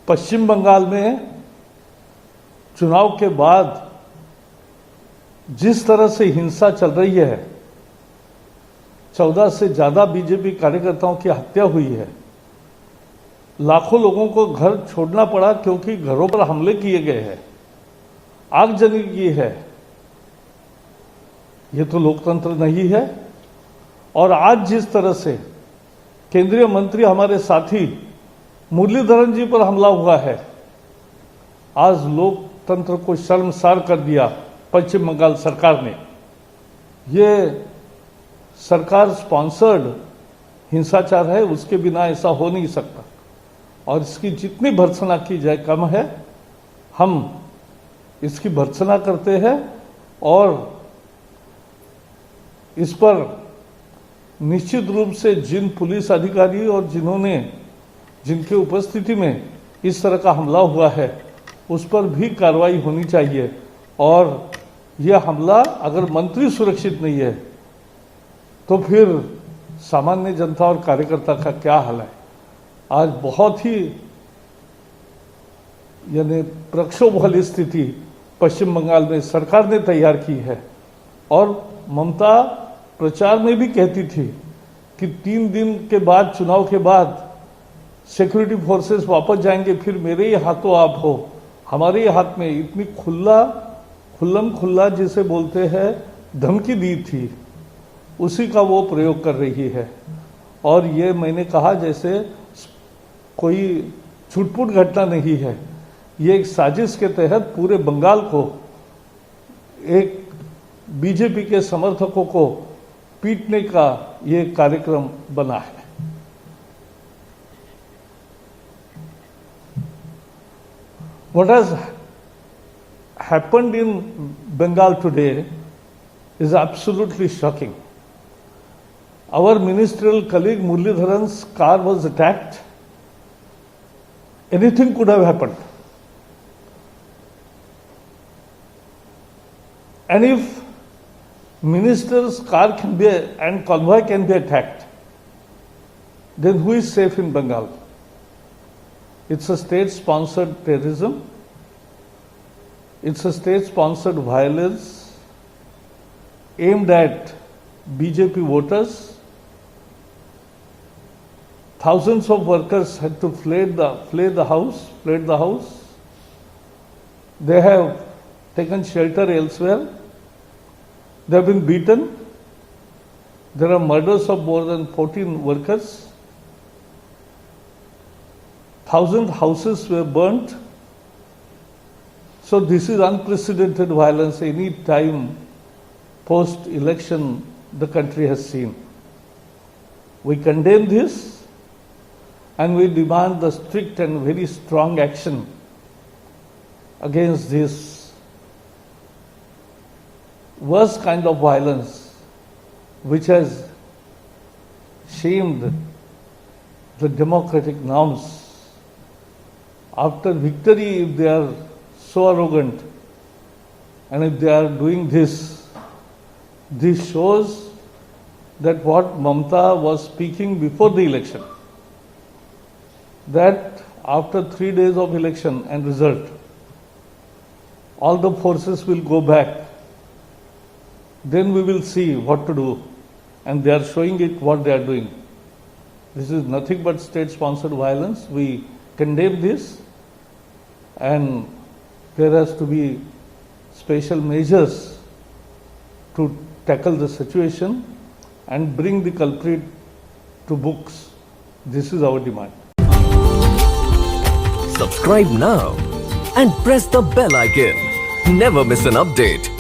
पश्चिम बंगाल में चुनाव के बाद जिस तरह से हिंसा चल रही है, 14 से ज्यादा बीजेपी कार्यकर्ताओं की हत्या हुई है, लाखों लोगों को घर छोड़ना पड़ा क्योंकि घरों पर हमले किए गए हैं, आगजनी की है। ये तो लोकतंत्र नहीं है। और आज जिस तरह से केंद्रीय मंत्री हमारे साथी मुरलीधरन जी पर हमला हुआ है, आज लोकतंत्र को शर्मसार कर दिया पश्चिम बंगाल सरकार ने। ये सरकार स्पॉन्सर्ड हिंसाचार है, उसके बिना ऐसा हो नहीं सकता और इसकी जितनी भर्त्सना की जाए कम है। हम इसकी भर्त्सना करते हैं और इस पर निश्चित रूप से जिन पुलिस अधिकारी और जिनके उपस्थिति में इस तरह का हमला हुआ है उस पर भी कार्रवाई होनी चाहिए। और यह हमला अगर मंत्री सुरक्षित नहीं है तो फिर सामान्य जनता और कार्यकर्ता का क्या हाल है। आज बहुत ही यानी प्रक्षोभ वाली स्थिति पश्चिम बंगाल में सरकार ने तैयार की है। और ममता प्रचार में भी कहती थी कि 3 दिन के बाद, चुनाव के बाद सिक्योरिटी फोर्सेस वापस जाएंगे, फिर मेरे ही हाथों आप हो, हमारे ही हाथ में। इतनी खुल्लम खुल्ला जिसे बोलते हैं धमकी दी थी, उसी का वो प्रयोग कर रही है। और ये मैंने कहा जैसे कोई छुटपुट घटना नहीं है, ये एक साजिश के तहत पूरे बंगाल को, एक बीजेपी के समर्थकों को पीटने का ये कार्यक्रम बना है। What has happened in Bengal today is absolutely shocking. Our ministerial colleague Muralidharan's car was attacked. Anything could have happened. And if minister's car can be and convoy can be attacked, then who is safe in Bengal? It's a state-sponsored terrorism. It's a state-sponsored violence aimed at BJP voters. Thousands of workers had to flee the house. They have taken shelter elsewhere. They have been beaten. There are murders of more than 14 workers. 1,000 houses were burnt. So this is unprecedented violence any time post-election the country has seen. We condemn this and we demand the strict and very strong action against this worst kind of violence which has shamed the democratic norms. After victory, if they are so arrogant and if they are doing this, this shows that what Mamata was speaking before the election, that after 3 days of election and result, all the forces will go back. Then we will see what to do. And they are showing it what they are doing. This is nothing but state-sponsored violence. We condemn this, and there has to be special measures to tackle the situation and bring the culprit to books. This is our demand. Subscribe now and press the bell icon. Never miss an update.